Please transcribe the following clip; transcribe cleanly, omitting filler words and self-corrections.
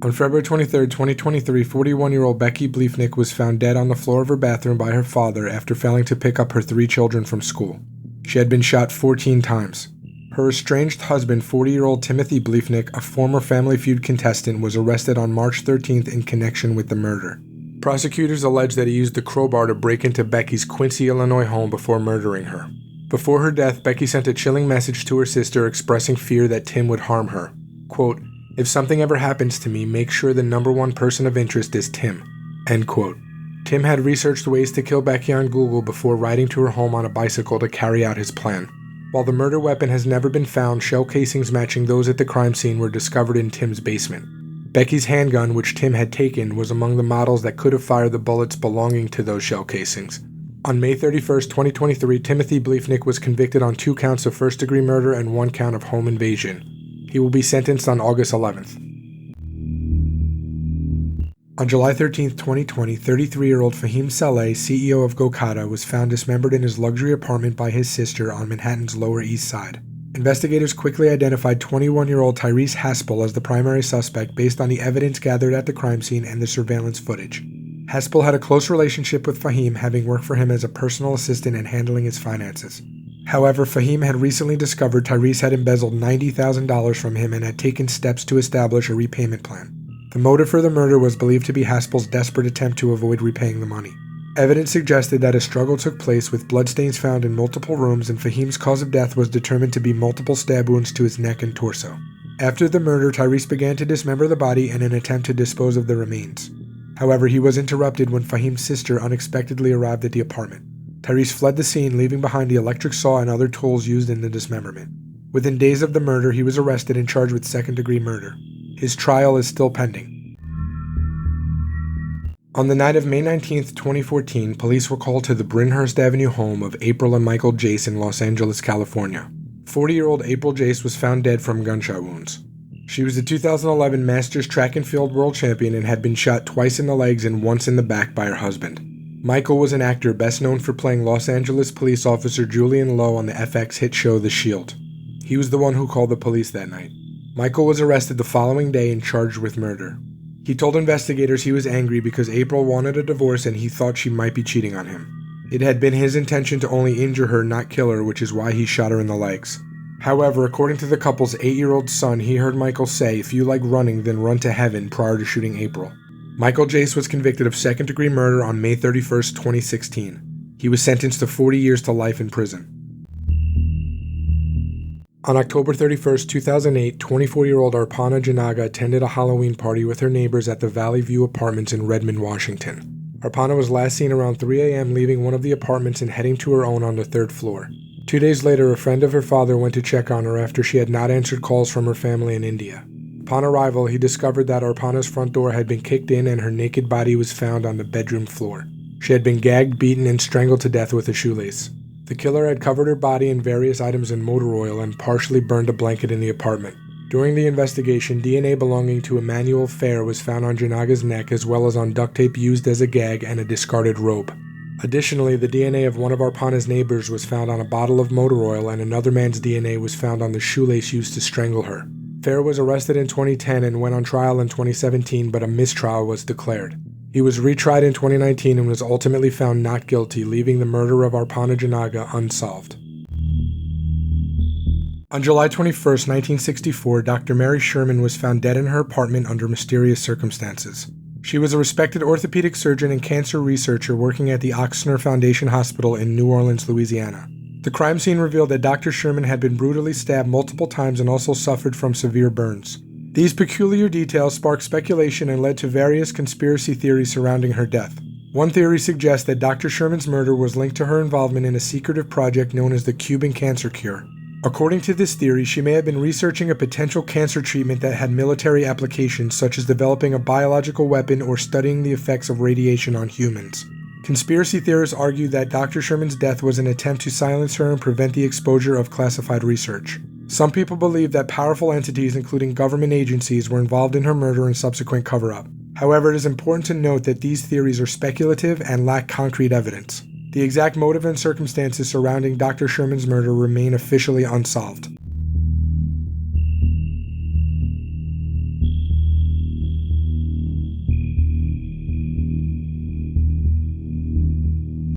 On February 23, 2023, 41-year-old Becky Bliefnick was found dead on the floor of her bathroom by her father after failing to pick up her 3 children from school. She had been shot 14 times. Her estranged husband, 40-year-old Timothy Bliefnick, a former Family Feud contestant, was arrested on March 13th in connection with the murder. Prosecutors allege that he used the crowbar to break into Becky's Quincy, Illinois home before murdering her. Before her death, Becky sent a chilling message to her sister expressing fear that Tim would harm her. Quote, "If something ever happens to me, make sure the number one person of interest is Tim." End quote. Tim had researched ways to kill Becky on Google before riding to her home on a bicycle to carry out his plan. While the murder weapon has never been found, shell casings matching those at the crime scene were discovered in Tim's basement. Becky's handgun, which Tim had taken, was among the models that could have fired the bullets belonging to those shell casings. On May 31, 2023, Timothy Bliefnick was convicted on 2 counts of first-degree murder and 1 count of home invasion. He will be sentenced on August 11th. On July 13, 2020, 33-year-old Fahim Saleh, CEO of Gokada, was found dismembered in his luxury apartment by his sister on Manhattan's Lower East Side. Investigators quickly identified 21-year-old Tyrese Haspel as the primary suspect based on the evidence gathered at the crime scene and the surveillance footage. Haspel had a close relationship with Fahim, having worked for him as a personal assistant and handling his finances. However, Fahim had recently discovered Tyrese had embezzled $90,000 from him and had taken steps to establish a repayment plan. The motive for the murder was believed to be Haspel's desperate attempt to avoid repaying the money. Evidence suggested that a struggle took place with bloodstains found in multiple rooms, and Fahim's cause of death was determined to be multiple stab wounds to his neck and torso. After the murder, Tyrese began to dismember the body in an attempt to dispose of the remains. However, he was interrupted when Fahim's sister unexpectedly arrived at the apartment. Tyrese fled the scene, leaving behind the electric saw and other tools used in the dismemberment. Within days of the murder, he was arrested and charged with second-degree murder. His trial is still pending. On the night of May 19, 2014, police were called to the Brynhurst Avenue home of April and Michael Jace in Los Angeles, California. 40-year-old April Jace was found dead from gunshot wounds. She was the 2011 Masters Track and Field World Champion and had been shot twice in the legs and once in the back by her husband. Michael was an actor best known for playing Los Angeles police officer Julian Lowe on the FX hit show The Shield. He was the one who called the police that night. Michael was arrested the following day and charged with murder. He told investigators he was angry because April wanted a divorce and he thought she might be cheating on him. It had been his intention to only injure her, not kill her, which is why he shot her in the legs. However, according to the couple's 8-year-old son, he heard Michael say, "If you like running, then run to heaven," prior to shooting April. Michael Jace was convicted of second-degree murder on May 31, 2016. He was sentenced to 40 years to life in prison. On October 31, 2008, 24-year-old Arpana Jinaga attended a Halloween party with her neighbors at the Valley View Apartments in Redmond, Washington. Arpana was last seen around 3 a.m. leaving one of the apartments and heading to her own on the 3rd floor. 2 days later, a friend of her father went to check on her after she had not answered calls from her family in India. Upon arrival, he discovered that Arpana's front door had been kicked in and her naked body was found on the bedroom floor. She had been gagged, beaten, and strangled to death with a shoelace. The killer had covered her body in various items in motor oil and partially burned a blanket in the apartment. During the investigation, DNA belonging to Emmanuel Fair was found on Jinaga's neck as well as on duct tape used as a gag and a discarded robe. Additionally, the DNA of one of Arpana's neighbors was found on a bottle of motor oil and another man's DNA was found on the shoelace used to strangle her. Fair was arrested in 2010 and went on trial in 2017, but a mistrial was declared. He was retried in 2019 and was ultimately found not guilty, leaving the murder of Arpana Jinaga unsolved. On July 21, 1964, Dr. Mary Sherman was found dead in her apartment under mysterious circumstances. She was a respected orthopedic surgeon and cancer researcher working at the Ochsner Foundation Hospital in New Orleans, Louisiana. The crime scene revealed that Dr. Sherman had been brutally stabbed multiple times and also suffered from severe burns. These peculiar details sparked speculation and led to various conspiracy theories surrounding her death. One theory suggests that Dr. Sherman's murder was linked to her involvement in a secretive project known as the Cuban Cancer Cure. According to this theory, she may have been researching a potential cancer treatment that had military applications, such as developing a biological weapon or studying the effects of radiation on humans. Conspiracy theorists argue that Dr. Sherman's death was an attempt to silence her and prevent the exposure of classified research. Some people believe that powerful entities, including government agencies, were involved in her murder and subsequent cover-up. However, it is important to note that these theories are speculative and lack concrete evidence. The exact motive and circumstances surrounding Dr. Sherman's murder remain officially unsolved.